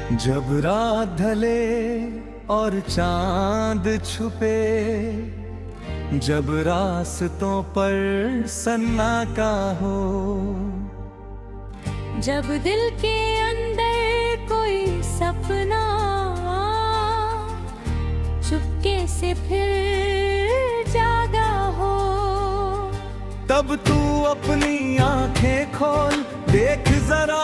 जब रात ढले और चांद छुपे, जब रास्तों पर सन्नाटा हो, जब दिल के अंदर कोई सपना चुपके से फिर जागा हो, तब तू अपनी आंखें खोल, देख जरा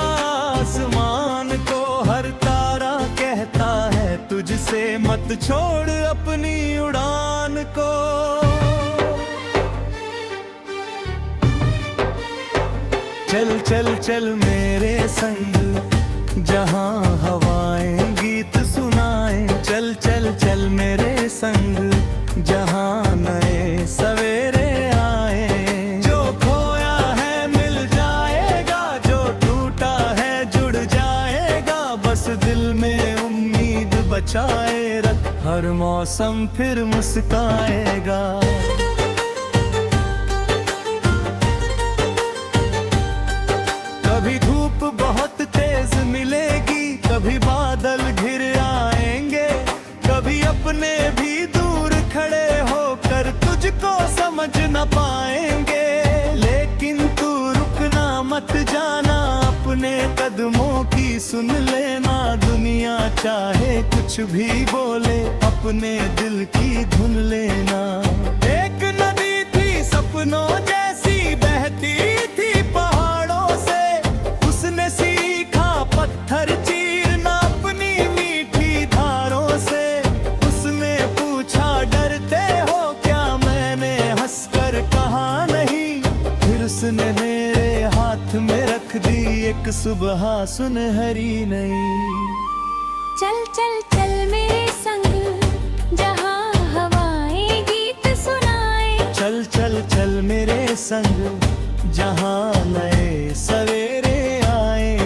आसमान को, हर तारा कहता है तुझसे मत छोड़ अपनी उड़ान को। चल चल चल मेरे संग, जहां हवाएं गीत सुनाए, चल चल चल मेरे संग, जहां नए सवेरे आए। जो खोया है मिल जाएगा, जो टूटा है जुड़ जाएगा, बस दिल में उम्मीद बचाए रख, हर मौसम फिर मुस्काएगा। कभी धूप बहुत तेज मिलेगी, कभी बादल घिर आएंगे, कभी अपने भी दूर खड़े होकर तुझको समझ न पाएंगे। लेकिन तू रुकना मत जाना, अपने कदमों की सुन लेना, दुनिया चाहे कुछ भी बोले, अपने दिल की धुन लेना। एक नदी थी सपनों जैसी बहती थी पहाड़ों से, उसने सीखा पत्थर चीरना अपनी मीठी धारों से। उसने पूछा डरते हो क्या, मैंने हंसकर कहा नहीं, फिर उसने मेरे हाथ में रख दी एक सुबह सुनहरी नई। चल चल चल मेरे संग, जहां हवाएं गीत सुनाए, चल चल चल मेरे संग, जहां नए सवेरे आए।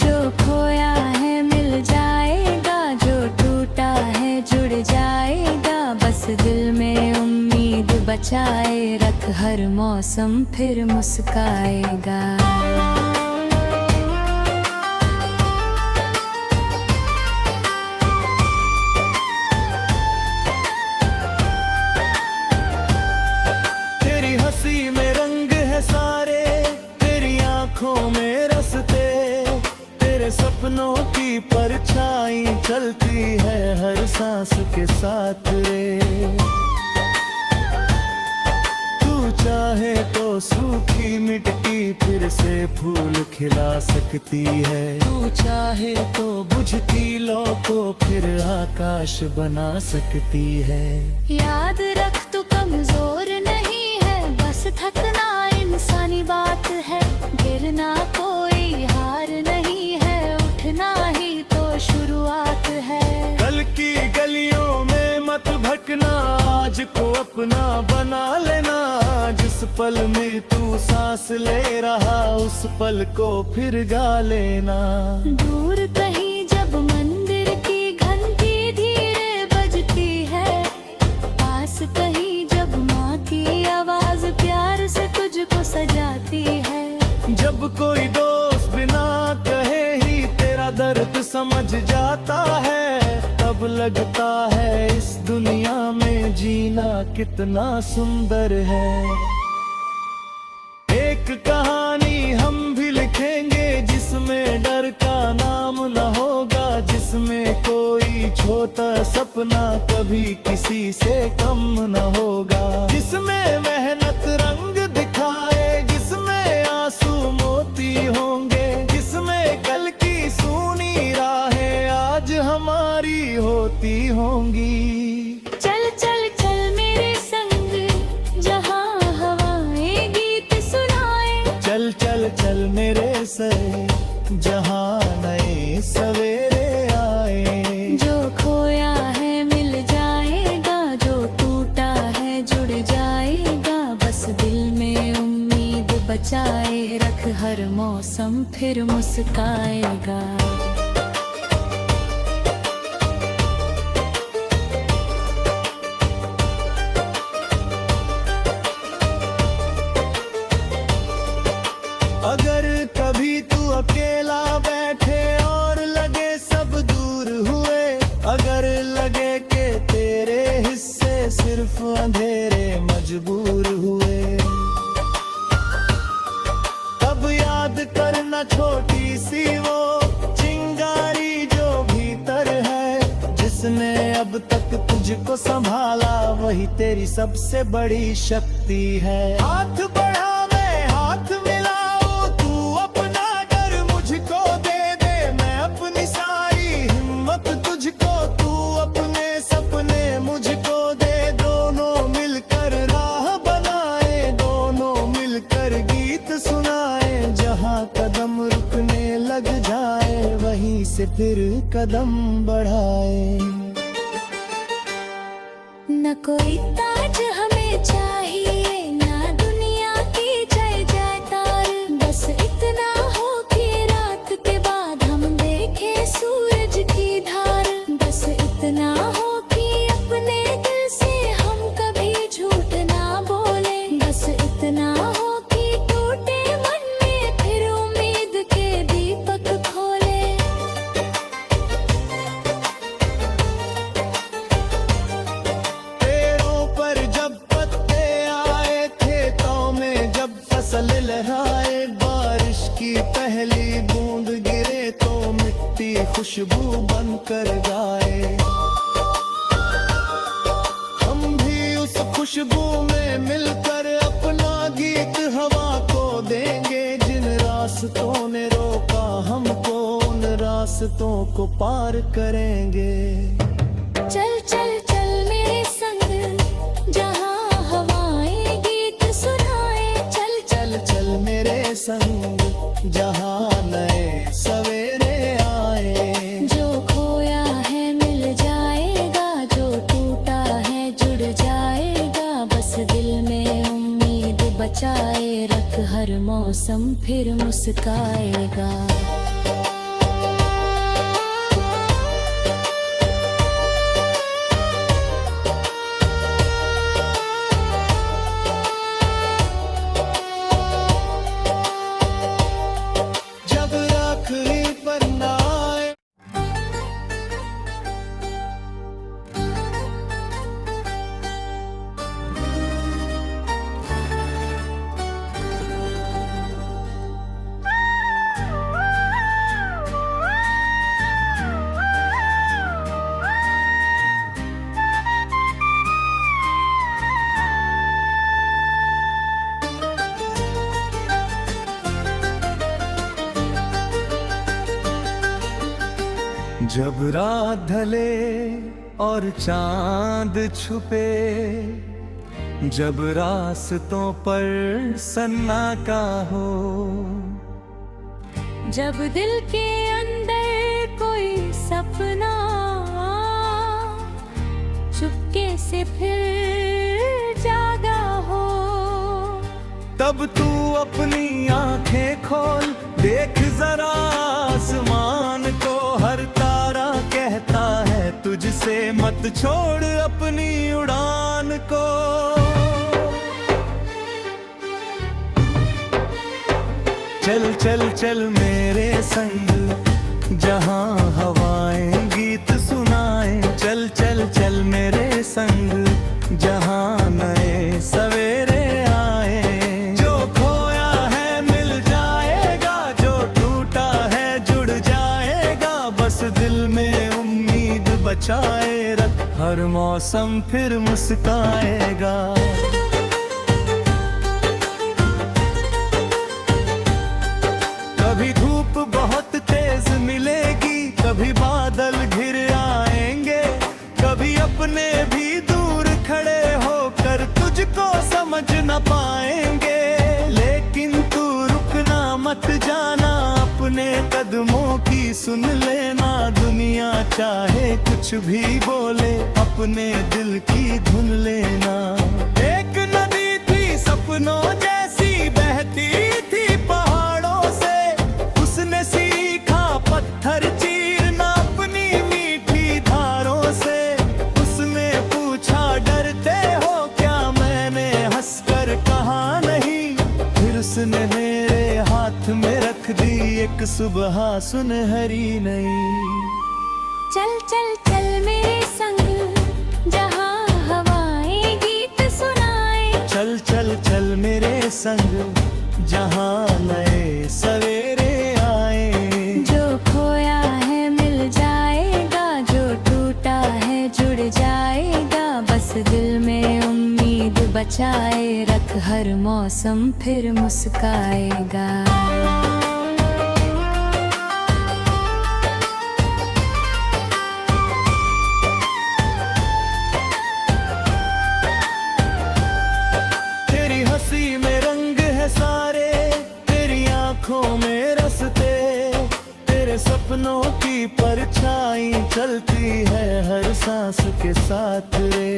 जो खोया है मिल जाएगा, जो टूटा है जुड़ जाएगा, बस दिल में उम्मीद बचाए रख, हर मौसम फिर मुस्काएगा। तेरी हंसी में रंग है सारे, तेरी आंखों में रस्ते, तेरे सपनों की परछाई चलती है हर सांस के साथ रे। तू चाहे तो सूखी मिट्टी फिर से फूल खिला सकती है, तू चाहे तो बुझती लौ को फिर आकाश बना सकती है। याद रख तू कमजोर नहीं है, बस थकना इंसानी बात है, गिरना कोई हार नहीं है, उठना ही तो शुरुआत है। कल की गलियों में मत भटकना, आज को अपना बना लेना, जिस पल में तू सांस ले रहा उस पल को फिर गा लेना। दूर कहीं जब मंदिर की घंटी धीरे बजती है, पास कहीं जब माँ की आवाज प्यार से तुझको सजाती है, जब कोई दोस्त बिना कहे ही तेरा दर्द समझ जाता है, तब लगता है इस दुनिया में जीना कितना सुंदर है। एक कहानी हम भी लिखेंगे जिसमें डर का नाम न होगा, जिसमें कोई छोटा सपना कभी किसी से कम न होगा, जिसमें मेहनत रंग दिखाए, जिसमें आंसू मोती होंगे, जिसमें कल की सूनी राहें आज हमारी होती होंगी। चल चल चल मेरे संग, जहां हवाएं गीत सुनाए, चल चल चल मेरे संग, जहां नए सवेरे आए। जो खोया है मिल जाएगा, जो टूटा है जुड़ जाएगा, बस दिल में उम्मीद बचाए रख, हर मौसम फिर मुस्काएगा। अगर कभी तू अकेला बैठे और लगे सब दूर तुझको संभाला वही तेरी सबसे बड़ी शक्ति है। हाथ बढ़ा मैं हाथ मिलाऊं, तू अपना डर मुझको दे दे, मैं अपनी सारी हिम्मत तुझको, तू अपने सपने मुझको दे। दोनों मिलकर राह बनाए, दोनों मिलकर गीत सुनाए, जहाँ कदम रुकने लग जाए वहीं से फिर कदम बढ़ाए। न कोई ताज हमें चाहिए, ना दुनिया की जय जयकार, बस इतना हो कि रात के बाद हम देखें सूरज की धार। बस इतना हो कि अपने दिल से हम कभी झूठ ना बोले, बस इतना हो कि टूटे मन में फिर उम्मीद के दीपक खोले। पेड़ों पर जब पत्ते आए, खेतों में जब फसल लहराए, बारिश की पहली बूंद गिरे तो मिट्टी खुशबू बनकर गाए। हम भी उस खुशबू में मिलकर अपना गीत हवा को देंगे। जिन रास्तों ने रोका हमको, उन रास्तों को पार करेंगे। चल चल चल मेरे संग, जहाँ हवाएं गीत सुनाए। चल चल चल मेरे संग, जहाँ नए सवेरे आए। जो खोया है मिल जाएगा, जो टूटा है जुड़ जाएगा, बस दिल में उम्मीद बचाए रख, हर मौसम फिर मुस्काएगा। जब आखिरी पन्ना आए, जब रात ढले और चांद छुपे, जब रास्तों पर सन्नाटा हो, जब दिल के अंदर कोई सपना चुपके से फिर जागा हो, तब तू अपनी आंखें खोल, देख जरा आसमान को, हर तारा कहता है तुझसे मत छोड़ अपनी उड़ान को। चल चल चल मेरे संग, जहाँ हवाएं गीत सुनाए। चल चल चल मेरे संग, जहाँ नए सवेरे आए। जो खोया है मिल जाएगा, जो टूटा है जुड़ जाएगा, बस दिल में उम्मीद बचाए रख, हर मौसम फिर मुस्काएगा। कभी धूप बहुत तेज मिलेगी, कभी बादल घिर आएंगे, कभी अपने भी दूर खड़े होकर तुझको समझ न पाएंगे। लेकिन तू रुकना मत जाना, अपने कदमों की सुन लेना। दुनिया चाहे कुछ भी बोले, अपने दिल की धुन लेना। एक नदी थी सपनों जैसी, बहती थी पहाड़ों से, उसने सीखा पत्थर चीरना अपनी मीठी धारों से। उसने पूछा डरते हो क्या, मैंने हंसकर कहा नहीं, फिर उसने मेरे हाथ में रख दी एक सुबह सुनहरी नई। चल चल चल मेरे संग, जहाँ हवाएं गीत सुनाए। चल चल चल मेरे संग, जहाँ नए सवेरे आए। जो खोया है मिल जाएगा, जो टूटा है जुड़ जाएगा, बचाए रख हर मौसम फिर मुस्काएगा। तेरी हंसी में रंग है सारे, तेरी आंखों में रस्ते, तेरे सपनों की परछाई चलती है हर सांस के साथ रे।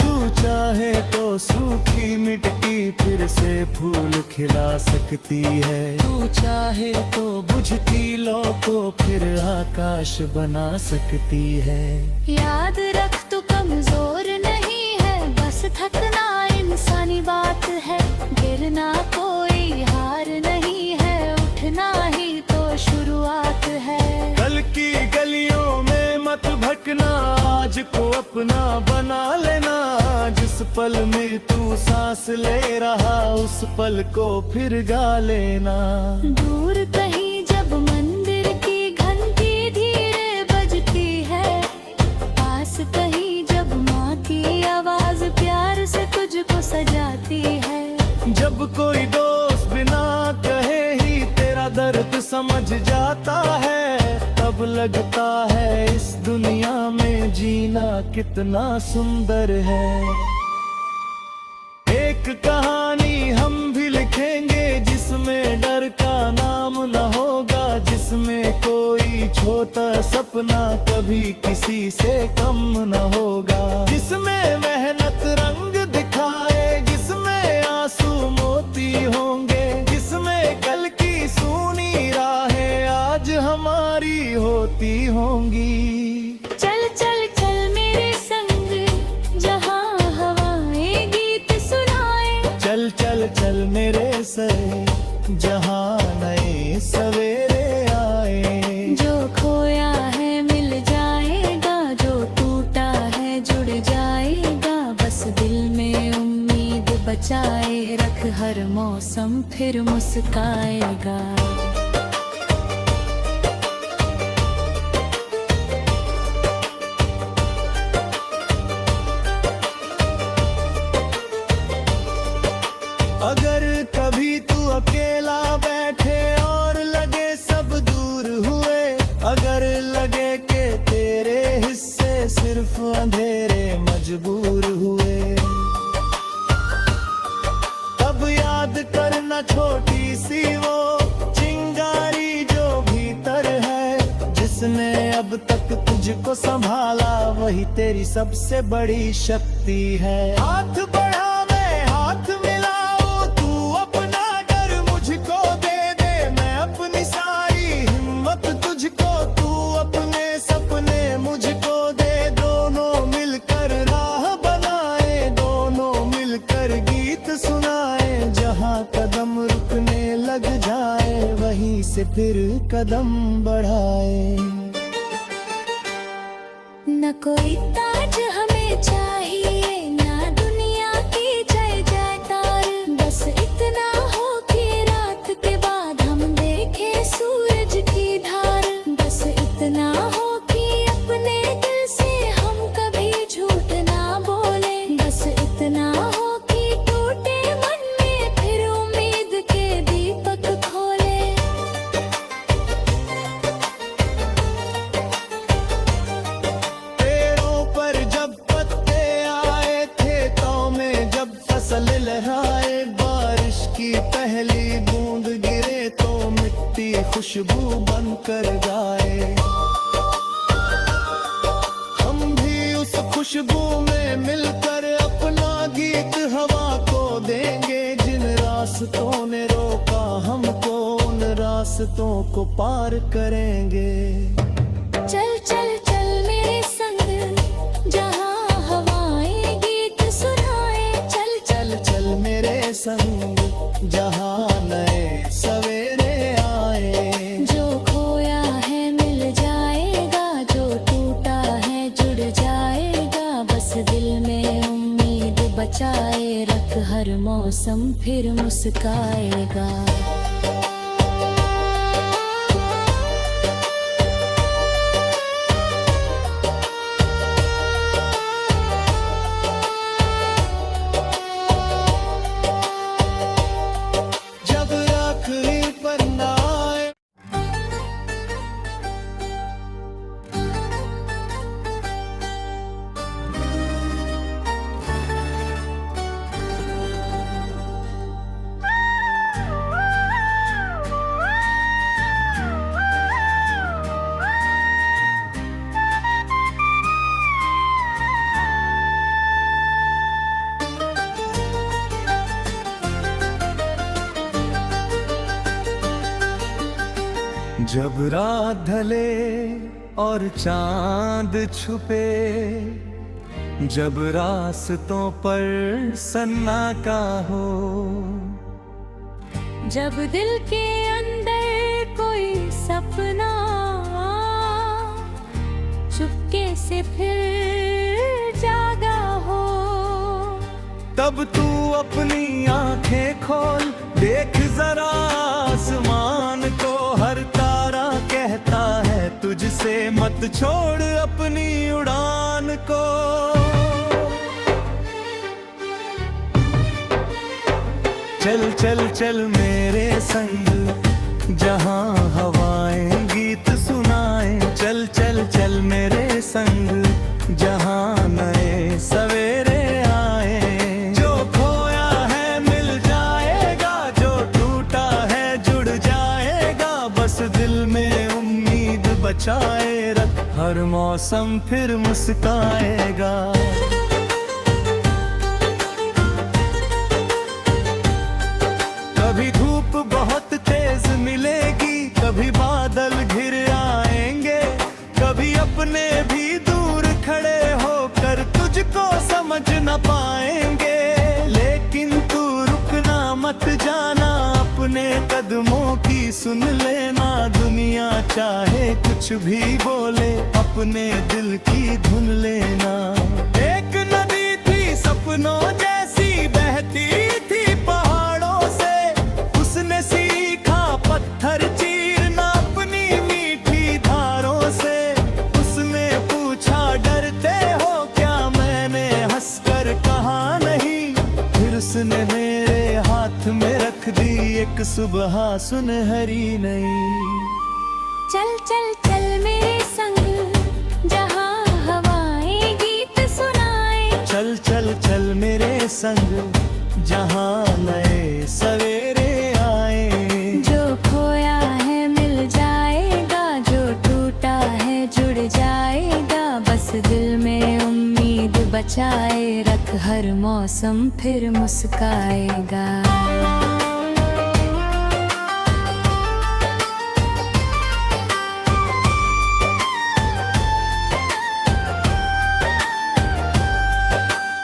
तू चाहे तो सूखी मिट्टी फिर से फूल खिला सकती है, तू चाहे तो बुझती लौ को फिर आकाश बना सकती है। याद रख तू कमजोर नहीं है, बस थकना इंसानी बात है। गिरना कोई हार नहीं है, उठना ही तो शुरुआत है। कल की गलियों में मत भटकना, आज को अपना बना लेना। जिस पल में तू सांस ले रहा उस पल को फिर गा लेना। दूर कहीं जब मंदिर की घंटी धीरे बजती है, पास कहीं जब माँ की आवाज प्यार से तुझको सजाती है। जब कोई दोस्त बिना कहे ही तेरा दर्द समझ जाता है, तब लगता है इस दुनिया में जीना कितना सुंदर है। एक कहानी हम भी लिखेंगे जिसमें डर का नाम न होगा, जिसमें कोई छोटा सपना कभी किसी से कम न होगा, जिसमें मेहनत रंग दिखाए, जिसमें आंसू मोती होंगे, जिसमें कल की सूनी राहें आज हमारी होती होंगी। चल चल चल मेरे संग जहाँ हवाएं गीत सुनाए। चल चल चल मेरे से जहाँ नए सवेरे आए। जो खोया है मिल जाएगा, जो टूटा है जुड़ जाएगा। बस दिल में उम्मीद बचाए रख हर मौसम फिर मुस्काएगा। अगर कभी तू अकेला बैठे और लगे सब दूर हुए, अगर लगे कि तेरे हिस्से सिर्फ अंधेरे मजबूर हुए, तब याद करना छोटी सी वो चिंगारी जो भीतर है, जिसने अब तक तुझको संभाला वही तेरी सबसे बड़ी शक्ति है। हाथ बढ़ा मैं हाथ मिलाऊं, तू अपना डर मुझको दे दे, मैं अपनी सारी हिम्मत तुझको, तू अपने सपने मुझको दे। दोनों मिलकर राह बनाए, दोनों मिलकर गीत सुनाए। जहाँ कदम रुकने लग जाए वहीं से फिर कदम बढ़ाए। न कोई ताज हमें चाहिए, ना दुनिया की जय जयकार। बस इतना हो कि रात के बाद हम देखें सूरज की धार। बस इतना हो कि अपने दिल से हम कभी झूठ ना बोले। बस इतना हो कि टूटे मन में फिर उम्मीद के दीपक खोले। पेड़ों पर जब पत्ते आए, खेतों में जब फसल लहराए, बारिश की पहली बूंद गिरे तो मिट्टी खुशबू बनकर गाए। हम भी उस खुशबू में मिलकर अपना गीत हवा को देंगे। जिन रास्तों ने रोका हमको उन रास्तों को पार करेंगे। चल चल चल मेरे संग जहाँ हवाएं गीत सुनाए। चल चल चल मेरे संग जहाँ नए सवेरे आए। जो खोया है मिल जाएगा, जो टूटा है जुड़ जाएगा। बस दिल में उम्मीद बचाए रख हर मौसम फिर मुस्काएगा। जब रात ढले और चांद छुपे, जब रास्तों पर सन्नाटा हो, जब दिल के अंदर कोई सपना चुपके से फिर जागा हो, तब तू अपनी आंखें खोल, देख जरा आसमान को, हर तारा कहता है तुझसे मत छोड़ अपनी उड़ान को। चल चल चल मेरे संग, जहां हवाएं गीत सुनाए, चल चल चल मेरे संग, जहां नए सवेरे आए। जो खोया है मिल जाएगा, जो टूटा है जुड़ जाएगा, बस दिल में उम्मीद बचाए रख, हर मौसम फिर मुस्काएगा। कभी धूप बहुत तेज मिलेगी, कभी बादल घिर आएंगे, कभी अपने भी दूर खड़े होकर तुझको समझ न पाएंगे। लेकिन तू रुकना मत जाना, अपने कदमों की सुन लेना, दुनिया चाहे कुछ भी बोले, अपने दिल की धुन लेना। एक नदी थी सपनों जैसी बहती थी पहाड़ों से, उसने सीखा पत्थर चीरना अपनी मीठी धारों से। उसने पूछा डरते हो क्या, मैंने हंसकर कहा नहीं, फिर उसने मेरे हाथ में रख दी एक सुबह सुनहरी नई। चल चल चल मेरे संग, जहां हवाएं गीत सुनाए, चल चल चल मेरे संग, जहां नए सवेरे आए। जो खोया है मिल जाएगा, जो टूटा है जुड़ जाएगा, बस दिल में उम्मीद बचाए रख, हर मौसम फिर मुस्काएगा।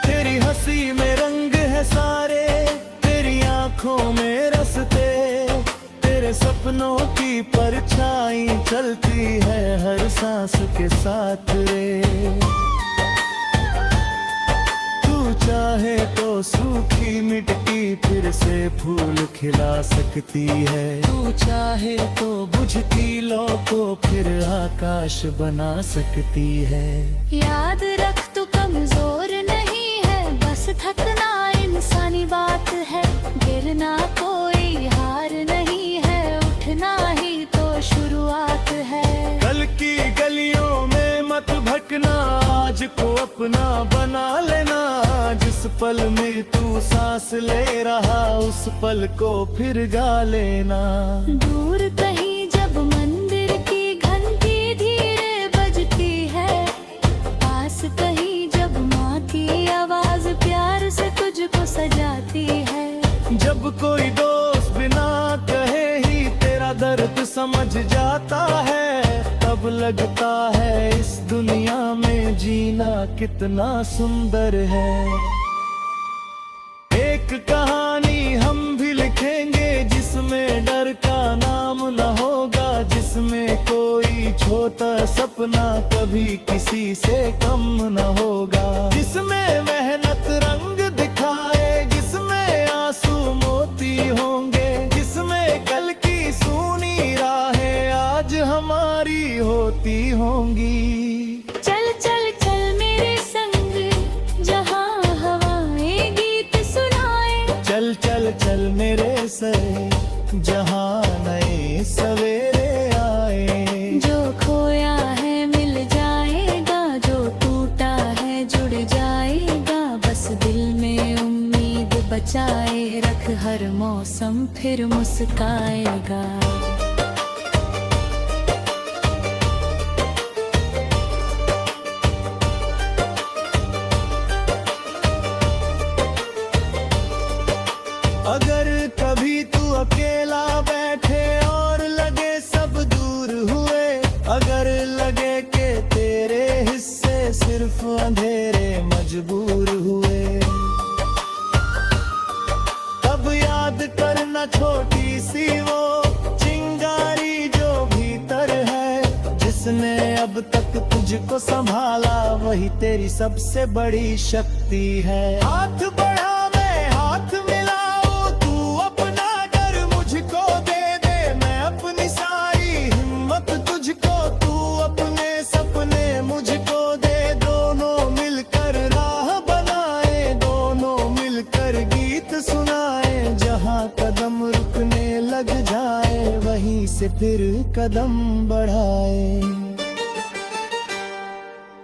तेरी हंसी में रंग है सारे, तेरी आंखों में रस्ते, तेरे सपनों की परछाई चलती है हर सांस के साथ रे। तू चाहे तो सूखी मिट्टी फिर से फूल खिला सकती है, तू चाहे तो बुझती लौ को फिर आकाश बना सकती है। याद रख तू कमजोर नहीं है, बस थकना इंसानी बात है, गिरना कोई हार नहीं है, उठना ही तो शुरुआत है। कल की गलियों में मत भटकना, आज को अपना बना लेना, जिस पल में तू सांस ले रहा उस पल को फिर गा लेना। दूर कहीं जब मंदिर की घंटी धीरे बजती है, पास कहीं जब माँ की आवाज प्यार से तुझको सजाती है, जब कोई दोस्त बिना कहे ही तेरा दर्द समझ जाता है, तब लगता है इस दुनिया में जीना कितना सुंदर है। एक कहानी हम भी लिखेंगे जिसमें डर का नाम न होगा, जिसमें कोई छोटा सपना कभी किसी से कम न होगा, जिसमें मेहनत रंग दिखाए, जिसमें आंसू मोती होंगे, जिसमें कल की सूनी राहें आज हमारी होती होंगी। चल चल चल मेरे संग, जहां हवाएं गीत सुनाए, चल चल चल मेरे से, जहां नए सवेरे आए। जो खोया है मिल जाएगा, जो टूटा है जुड़ जाएगा, बस दिल में उम्मीद बचाए रख, हर मौसम फिर मुस्काएगा। अगर कभी तू अकेला बैठे और लगे सब दूर, अंधेरे मजबूर हुए। तब याद करना छोटी सी वो चिंगारी जो भीतर है, जिसने अब तक तुझको संभाला, वही तेरी सबसे बड़ी शक्ति है। हाथ बढ़ा मैं हाथ मिलाऊं, तू अपना डर मुझको दे दे, मैं अपनी सारी हिम्मत तुझको, तू अपने सपने मुझको दे। दोनों मिलकर राह बनाए, दोनों मिलकर गीत सुनाए, जहाँ कदम रुकने लग जाए, वहीं से फिर कदम बढ़ाए।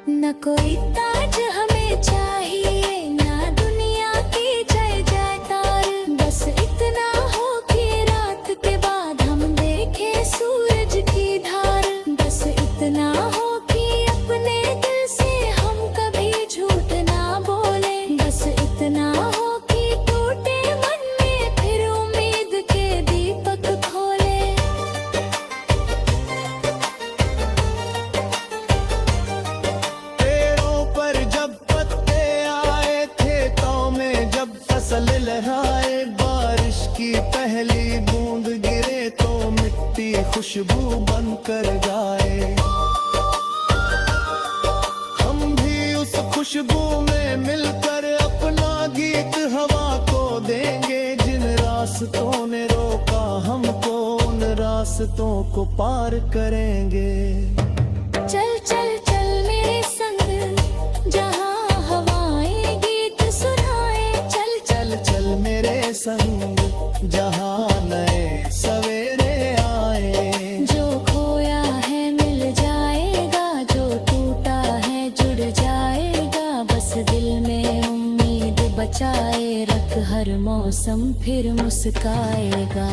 न कोई ताज हमें चाहिए, ना दुनिया की जय जयकार, बस इतना हो कि रात के बाद हम देखें सूरज की धार। बस इतना हो कि अपने दिल से हम कभी झूठ ना बोले, बस इतना हो कि टूटे मन में फिर उम्मीद के दीपक खोले। फसल लहराए, बारिश की पहली बूंद गिरे तो मिट्टी खुशबू बनकर गाए। हम भी उस खुशबू में मिलकर अपना गीत हवा को देंगे। जिन रास्तों ने रोका हमको, उन रास्तों को पार करेंगे। चल चल चल मेरे संग, जहाँ हवाएं गीत सुनाए, चल चल चल मेरे संग, जहाँ नए सवेरे आए। जो खोया है मिल जाएगा, जो टूटा है जुड़ जाएगा, बस दिल में उम्मीद बचाए रख, हर मौसम फिर मुस्काएगा।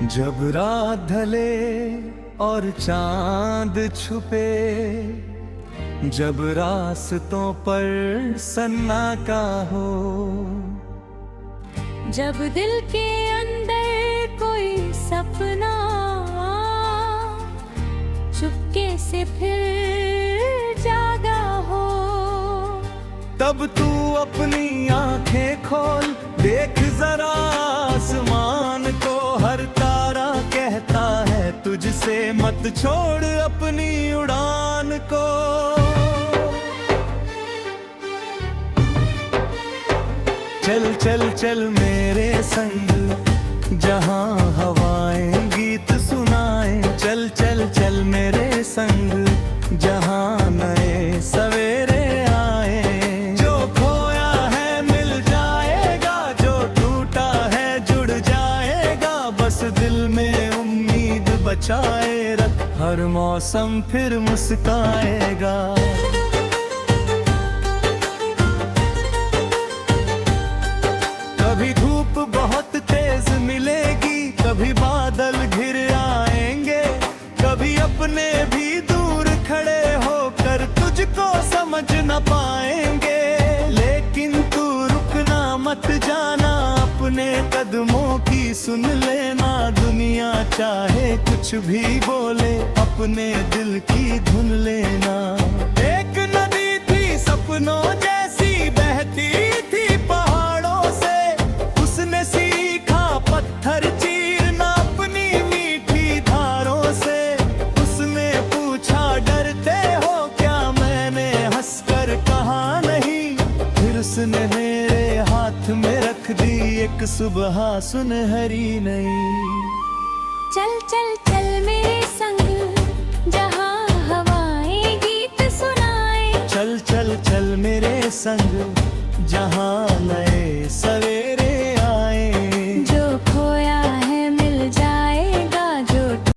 जब रात ढले और चांद छुपे, जब रास्तों पर सन्नाटा हो, जब दिल के अंदर कोई सपना चुपके से फिर जागा हो, तब तू अपनी आंखें खोल, देख जरा आसमान को, हर तारा कहता है तुझसे मत छोड़ अपनी उड़ान को। चल चल चल मेरे संग, जहाँ हवाएं गीत सुनाए, चल चल चल मेरे संग, जहाँ नए सवेरे आए। जो खोया है मिल जाएगा, जो टूटा है जुड़ जाएगा, बस दिल में उम्मीद बचाए रख, हर मौसम फिर मुस्काएगा। कभी धूप बहुत तेज मिलेगी, कभी बादल घिर आएंगे, कभी अपने भी दूर खड़े होकर तुझको समझ न पाएंगे। लेकिन तू रुकना मत जाना, अपने कदमों की सुन लेना। दुनिया चाहे कुछ भी बोले, अपने दिल की धुन लेना। एक नदी थी सपनों जैसी, बहती थी पहाड़ों से, उसने सीखा पत्थर चीरना अपनी मीठी धारों से। उसने पूछा डरते हो क्या, मैंने हंसकर कहा नहीं, फिर उसने मेरे हाथ में रख दी एक सुबह सुनहरी नई। चल चल चल मेरे संग, जहाँ हवाएं गीत संग जहां नया